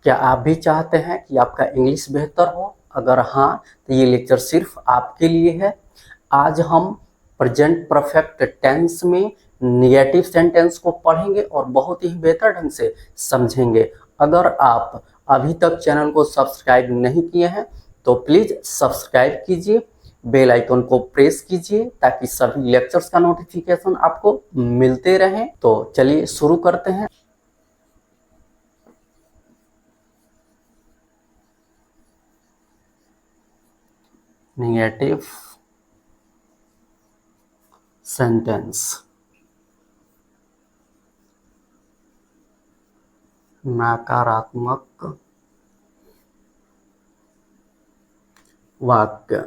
क्या आप भी चाहते हैं कि आपका इंग्लिश बेहतर हो? अगर हाँ, तो ये लेक्चर सिर्फ आपके लिए है। आज हम प्रेजेंट परफेक्ट टेंस में निगेटिव सेंटेंस को पढ़ेंगे और बहुत ही बेहतर ढंग से समझेंगे। अगर आप अभी तक चैनल को सब्सक्राइब नहीं किए हैं तो प्लीज़ सब्सक्राइब कीजिए, बेल आइकन को प्रेस कीजिए ताकि सभी लेक्चर्स का नोटिफिकेशन आपको मिलते रहें। तो चलिए शुरू करते हैं। नेगेटिव सेंटेंस, नकारात्मक वाक्य।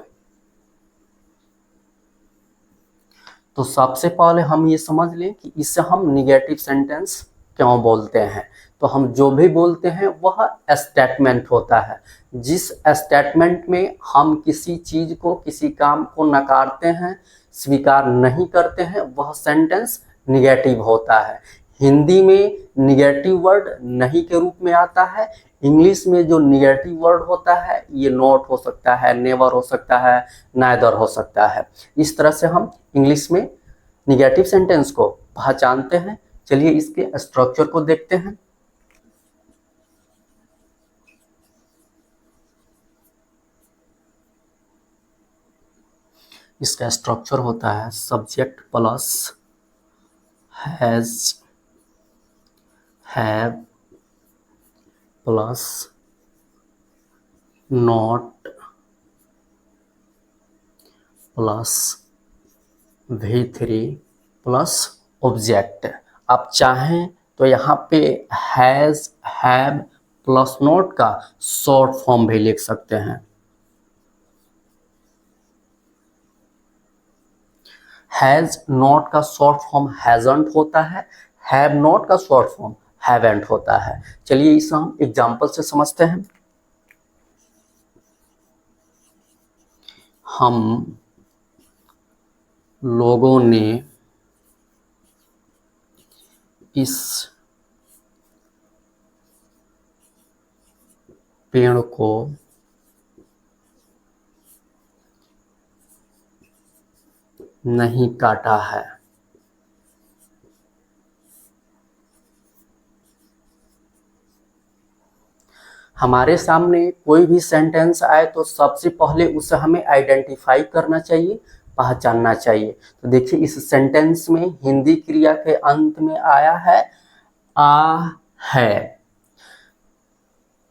तो सबसे पहले हम ये समझ लें कि इससे हम निगेटिव सेंटेंस क्यों बोलते हैं। तो हम जो भी बोलते हैं वह स्टेटमेंट होता है। जिस स्टेटमेंट में हम किसी चीज को, किसी काम को नकारते हैं, स्वीकार नहीं करते हैं, वह सेंटेंस निगेटिव होता है। हिंदी में निगेटिव वर्ड नहीं के रूप में आता है। इंग्लिश में जो निगेटिव वर्ड होता है ये नॉट हो सकता है, नेवर हो सकता है, नाइदर हो सकता है। इस तरह से हम इंग्लिश में निगेटिव सेंटेंस को पहचानते हैं। चलिए इसके स्ट्रक्चर को देखते हैं। इसका स्ट्रक्चर होता है subject plus has, have plus not plus V3 plus object. आप चाहें तो यहाँ पे हैज, हैव प्लस नॉट का शॉर्ट फॉर्म भी लिख सकते हैं। हैज नॉट का शॉर्ट फॉर्म हैजंट होता है, हैव नॉट का शॉर्ट फॉर्म हैवेंट होता है। चलिए इसे हम एग्जाम्पल से समझते हैं। हम लोगों ने इस पेड़ को नहीं काटा है। हमारे सामने कोई भी सेंटेंस आए तो सबसे पहले उसे हमें आइडेंटिफाई करना चाहिए, पहचानना चाहिए। तो देखिए इस सेंटेंस में हिंदी क्रिया के अंत में आया है आ है,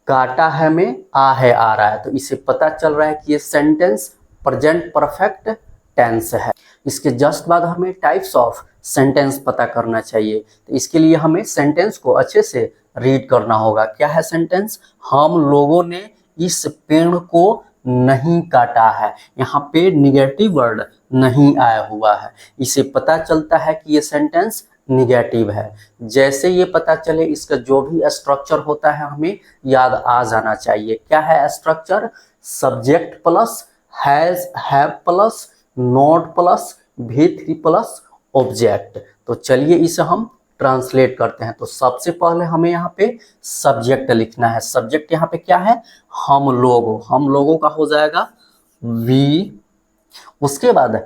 काटा है में आ है आ रहा है। तो इसे पता चल रहा है कि ये सेंटेंस प्रेजेंट परफेक्ट टेंस है। इसके जस्ट बाद हमें टाइप्स ऑफ सेंटेंस पता करना चाहिए। तो इसके लिए हमें सेंटेंस को अच्छे से रीड करना होगा। क्या है सेंटेंस? हम लोगों ने इस पेड़ को नहीं काटा है। यहाँ पे निगेटिव वर्ड नहीं आया हुआ है। इसे पता चलता है कि ये सेंटेंस निगेटिव है। जैसे ये पता चले इसका जो भी स्ट्रक्चर होता है हमें याद आ जाना चाहिए। क्या है structure? Subject plus has, have plus not plus V3 plus object. तो चलिए इसे हम ट्रांसलेट करते हैं। तो सबसे पहले हमें यहाँ पे सब्जेक्ट लिखना है। सब्जेक्ट यहाँ पे क्या है? हम लोग। हम लोगों का हो जाएगा वी। उसके बाद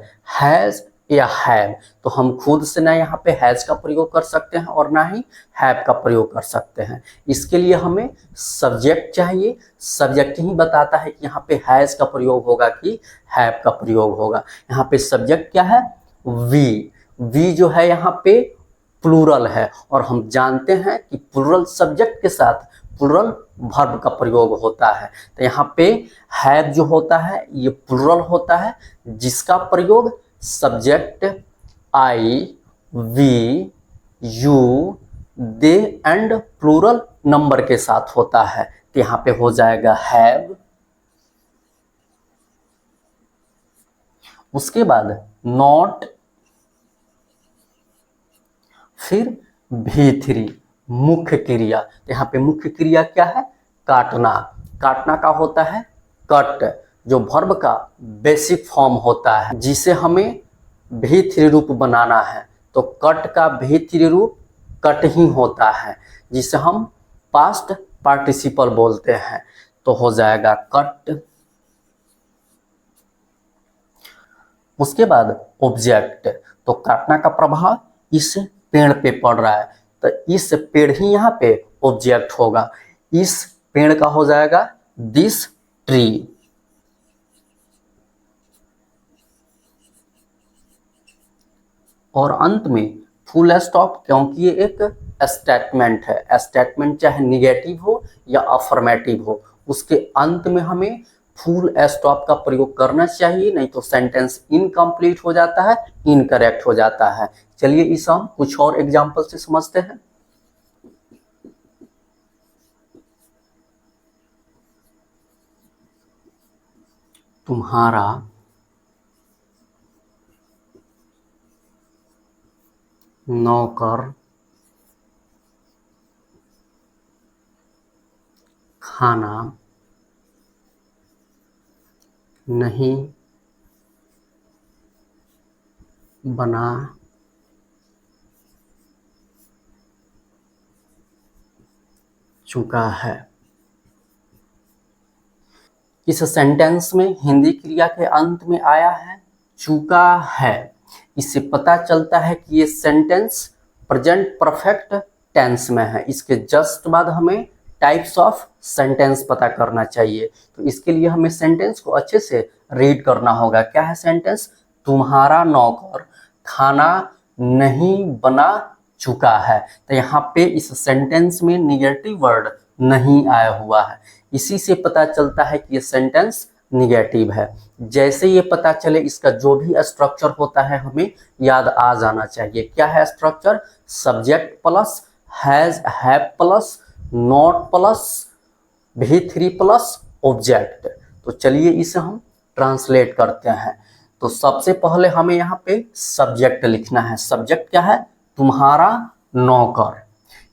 हैज या हैव, तो हम खुद से ना यहाँ पे हैज का प्रयोग कर सकते हैं और ना ही हैव का प्रयोग कर सकते हैं। इसके लिए हमें सब्जेक्ट चाहिए। सब्जेक्ट ही बताता है कि यहाँ पे हैज का प्रयोग होगा कि हैव का प्रयोग होगा। यहाँ पे सब्जेक्ट क्या है? वी। वी जो है यहाँ पे प्लूरल है और हम जानते हैं कि प्लूरल सब्जेक्ट के साथ प्लूरल वर्ब का प्रयोग होता है। तो यहाँ पे हैव जो होता है ये प्लूरल होता है, जिसका प्रयोग subject I, we, you, they and plural number के साथ होता है। तो यहाँ पे हो जाएगा हैव। उसके बाद नॉट, फिर V3 मुख्य क्रिया। यहाँ पे मुख्य क्रिया क्या है? काटना। काटना का होता है कट, जो वर्ब का बेसिक फॉर्म होता है, जिसे हमें V3 रूप बनाना है। तो कट का V3 रूप कट ही होता है, जिसे हम पास्ट पार्टिसिपल बोलते हैं, तो हो जाएगा कट। उसके बाद ऑब्जेक्ट, तो काटना का प्रभाव इस पेड़ पे पड़ रहा है, तो इस पेड़ ही यहाँ पे ऑब्जेक्ट होगा। इस पेड़ का हो जाएगा दिस ट्री। और अंत में फुल स्टॉप, क्योंकि ये एक स्टेटमेंट है। स्टेटमेंट चाहे निगेटिव हो या अफर्मेटिव हो, उसके अंत में हमें फुल स्टॉप का प्रयोग करना चाहिए, नहीं तो सेंटेंस इनकम्प्लीट हो जाता है, इनकरेक्ट हो जाता है। चलिए इसे हम कुछ और एग्जाम्पल से समझते हैं। तुम्हारा नौकर खाना नहीं बना चुका है। इस सेंटेंस में हिंदी क्रिया के अंत में आया है चुका है। इससे पता चलता है कि ये सेंटेंस प्रेजेंट परफेक्ट टेंस में है। इसके जस्ट बाद हमें टाइप्स ऑफ सेंटेंस पता करना चाहिए। तो इसके लिए हमें सेंटेंस को अच्छे से रीड करना होगा। क्या है सेंटेंस? तुम्हारा नौकर खाना नहीं बना चुका है। तो यहाँ पे इस सेंटेंस में निगेटिव वर्ड नहीं आया हुआ है, इसी से पता चलता है कि ये सेंटेंस निगेटिव है। जैसे ये पता चले, इसका जो भी स्ट्रक्चर होता है हमें याद आ जाना चाहिए। क्या है structure? Subject plus has, have plus not plus V3 plus object. तो चलिए इसे हम ट्रांसलेट करते हैं। तो सबसे पहले हमें यहाँ पे सब्जेक्ट लिखना है। सब्जेक्ट क्या है? तुम्हारा नौकर।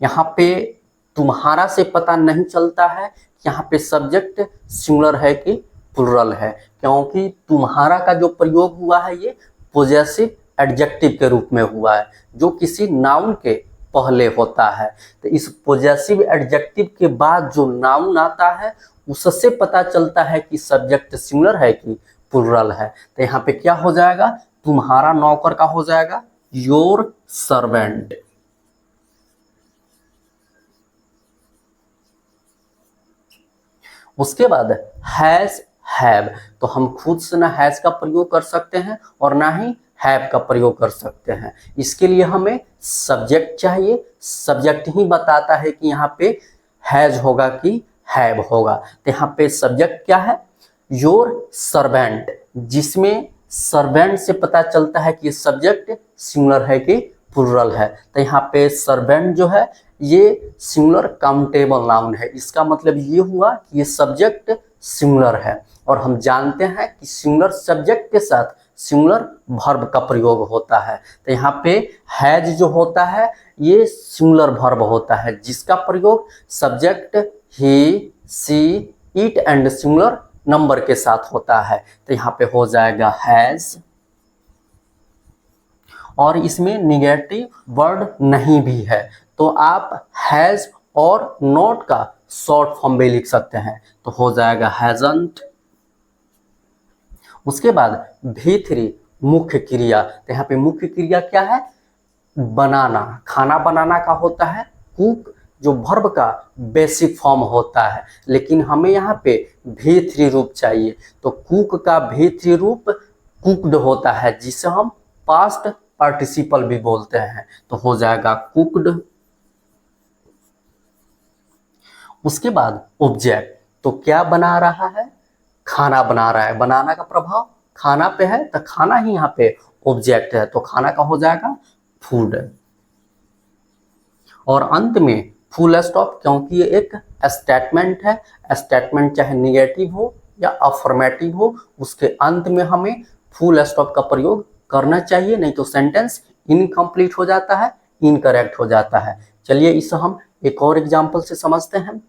यहाँ पे तुम्हारा से पता नहीं चलता है यहाँ पे सब्जेक्ट सिंगुलर है कि प्लुरल है, क्योंकि तुम्हारा का जो प्रयोग हुआ है ये पोजेसिव एडजेक्टिव के रूप में हुआ है, जो किसी नाउन के पहले होता है। तो इस पोजेसिव एडजेक्टिव के बाद जो नाउन आता है उससे पता चलता है कि सब्जेक्ट सिंगुलर है कि प्लुरल है। तो यहाँ पे क्या हो जाएगा? तुम्हारा नौकर का हो जाएगा योर सर्वेंट। उसके बाद हैज, हैव, तो हम खुद से ना हैज का प्रयोग कर सकते हैं और ना ही हैव का प्रयोग कर सकते हैं। इसके लिए हमें सब्जेक्ट चाहिए। सब्जेक्ट ही बताता है कि यहाँ पे हैज होगा कि हैव होगा। तो यहाँ पे सब्जेक्ट क्या है? योर सर्वेंट, जिसमें सर्वेंट से पता चलता है कि सब्जेक्ट सिंगुलर है कि प्लुरल है। तो यहाँ पे सर्वेंट जो है ये सिंगुलर काउंटेबल नाउन है। इसका मतलब ये हुआ कि ये सब्जेक्ट सिंगुलर है, और हम जानते हैं कि सिंगुलर सब्जेक्ट के साथ सिंगुलर वर्ब का प्रयोग होता है। तो यहाँ पे हैज जो होता है ये सिंगुलर वर्ब होता है, जिसका प्रयोग subject he, she, it and singular number के साथ होता है। तो यहाँ पे हो जाएगा हैज, और इसमें निगेटिव वर्ड नहीं भी है, तो आप हैज और नॉट का शॉर्ट फॉर्म भी लिख सकते हैं। तो हो जाएगा हैजंट। उसके बाद V3 मुख्य क्रिया। तो यहाँ पे मुख्य क्रिया क्या है? बनाना। खाना बनाना का होता है कुक, जो वर्ब का बेसिक फॉर्म होता है, लेकिन हमें यहाँ पे V3 रूप चाहिए। तो कुक का V3 रूप कुक्ड होता है, जिसे हम पास्ट पार्टिसिपल भी बोलते हैं। तो हो जाएगा कुक्ड। उसके बाद ऑब्जेक्ट, तो क्या बना रहा है? खाना बना रहा है। बनाना का प्रभाव खाना पे है, तो खाना ही यहाँ पे ऑब्जेक्ट है, तो खाना का हो जाएगा फूड। और अंत में फुल स्टॉप, क्योंकि ये एक स्टेटमेंट है। स्टेटमेंट चाहे निगेटिव हो या अफर्मेटिव हो, उसके अंत में हमें फुल स्टॉप का प्रयोग करना चाहिए, नहीं तो सेंटेंस इनकम्प्लीट हो जाता है, इनकरेक्ट हो जाता है। चलिए इसे हम एक और एग्जाम्पल से समझते हैं।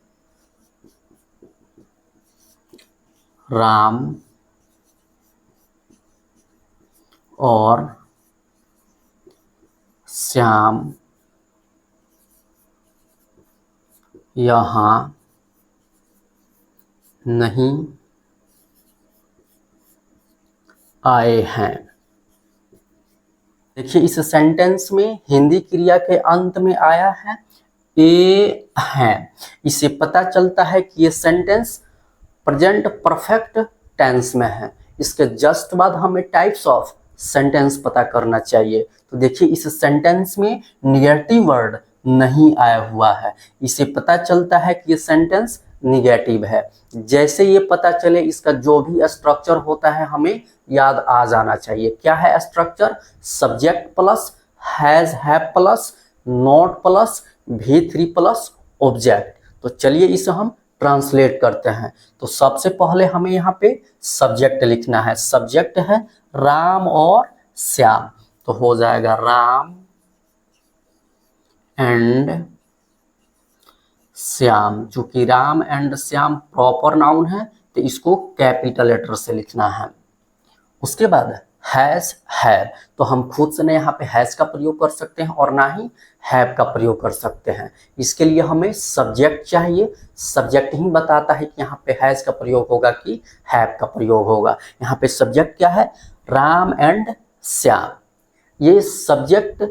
राम और श्याम यहाँ नहीं आए हैं। देखिए इस सेंटेंस में हिंदी क्रिया के अंत में आया है ए हैं। इससे पता चलता है कि ये सेंटेंस प्रेजेंट परफेक्ट टेंस में है। इसके जस्ट बाद हमें टाइप्स ऑफ सेंटेंस पता करना चाहिए। तो देखिए इस सेंटेंस में निगेटिव वर्ड नहीं आया हुआ है। इससे पता चलता है कि ये सेंटेंस निगेटिव है। जैसे ये पता चले इसका जो भी स्ट्रक्चर होता है हमें याद आ जाना चाहिए। क्या है structure? Subject plus has have plus not plus V3 plus object. तो चलिए इसे हम ट्रांसलेट करते हैं। तो सबसे पहले हमें यहाँ पे सब्जेक्ट लिखना है। सब्जेक्ट है राम और श्याम, तो हो जाएगा राम एंड श्याम। चूंकि Ram and Shyam proper noun है तो इसको कैपिटल लेटर से लिखना है। उसके बाद हैज हैव, तो हम खुद से ना यहाँ पे हैज का प्रयोग कर सकते हैं और ना ही हैव का प्रयोग कर सकते हैं। इसके लिए हमें सब्जेक्ट चाहिए। सब्जेक्ट ही बताता है कि यहाँ पे हैज का प्रयोग होगा कि हैव का प्रयोग होगा। यहाँ पे सब्जेक्ट क्या है? राम एंड श्याम। ये सब्जेक्ट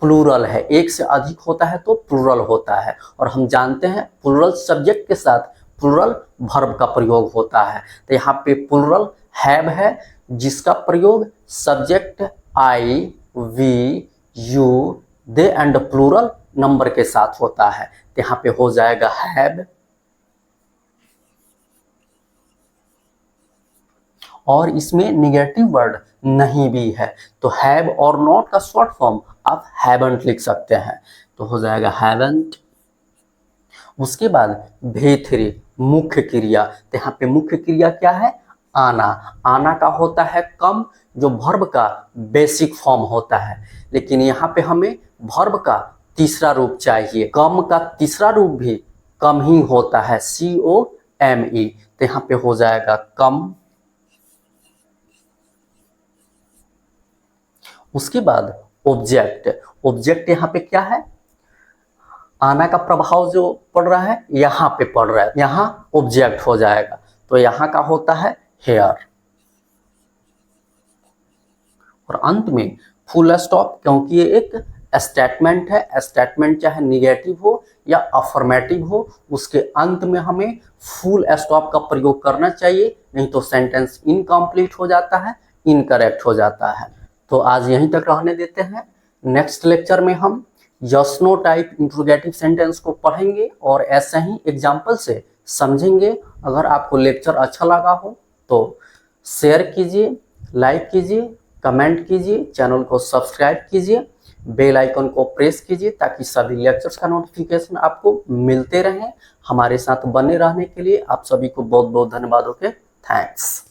प्लूरल है, एक से अधिक होता है तो प्लूरल होता है। और हम जानते हैं प्लूरल सब्जेक्ट के साथ प्लूरल वर्ब का प्रयोग होता है। तो यहाँ पे प्लूरल हैव है जिसका प्रयोग subject I we you they and plural number के साथ होता है। तो यहाँ पे हो जाएगा हैव। और इसमें निगेटिव वर्ड नहीं भी है तो हैव और नॉट का शॉर्ट फॉर्म आप हैवंट लिख सकते हैं। तो हो जाएगा हैवंट। उसके बाद V3 मुख्य क्रिया। तो यहाँ पे मुख्य क्रिया क्या है? आना। आना का होता है कम, जो वर्ब का बेसिक फॉर्म होता है। लेकिन यहाँ पे हमें वर्ब का तीसरा रूप चाहिए। कम का तीसरा रूप भी कम ही होता है, COME। तो यहाँ पे हो जाएगा कम। उसके बाद ऑब्जेक्ट। ऑब्जेक्ट यहाँ पे क्या है? आना का प्रभाव जो पड़ रहा है यहाँ पे पड़ रहा है, यहाँ ऑब्जेक्ट हो जाएगा। तो यहाँ का होता है हेयर। और अंत में फुल स्टॉप, क्योंकि ये एक स्टेटमेंट है। स्टेटमेंट चाहे निगेटिव हो या अफर्मेटिव हो, उसके अंत में हमें फुल स्टॉप का प्रयोग करना चाहिए, नहीं तो सेंटेंस इनकम्प्लीट हो जाता है, इनकरेक्ट हो जाता है। तो आज यहीं तक रहने देते हैं। नेक्स्ट लेक्चर में हम yes no type interrogative sentence को पढ़ेंगे और ऐसे ही एग्जाम्पल से समझेंगे। अगर आपको लेक्चर अच्छा लगा हो तो शेयर कीजिए, लाइक कीजिए, कमेंट कीजिए, चैनल को सब्सक्राइब कीजिए, बेल आइकन को प्रेस कीजिए ताकि सभी लेक्चर्स का नोटिफिकेशन आपको मिलते रहें। हमारे साथ बने रहने के लिए आप सभी को बहुत बहुत धन्यवाद। Okay, thanks.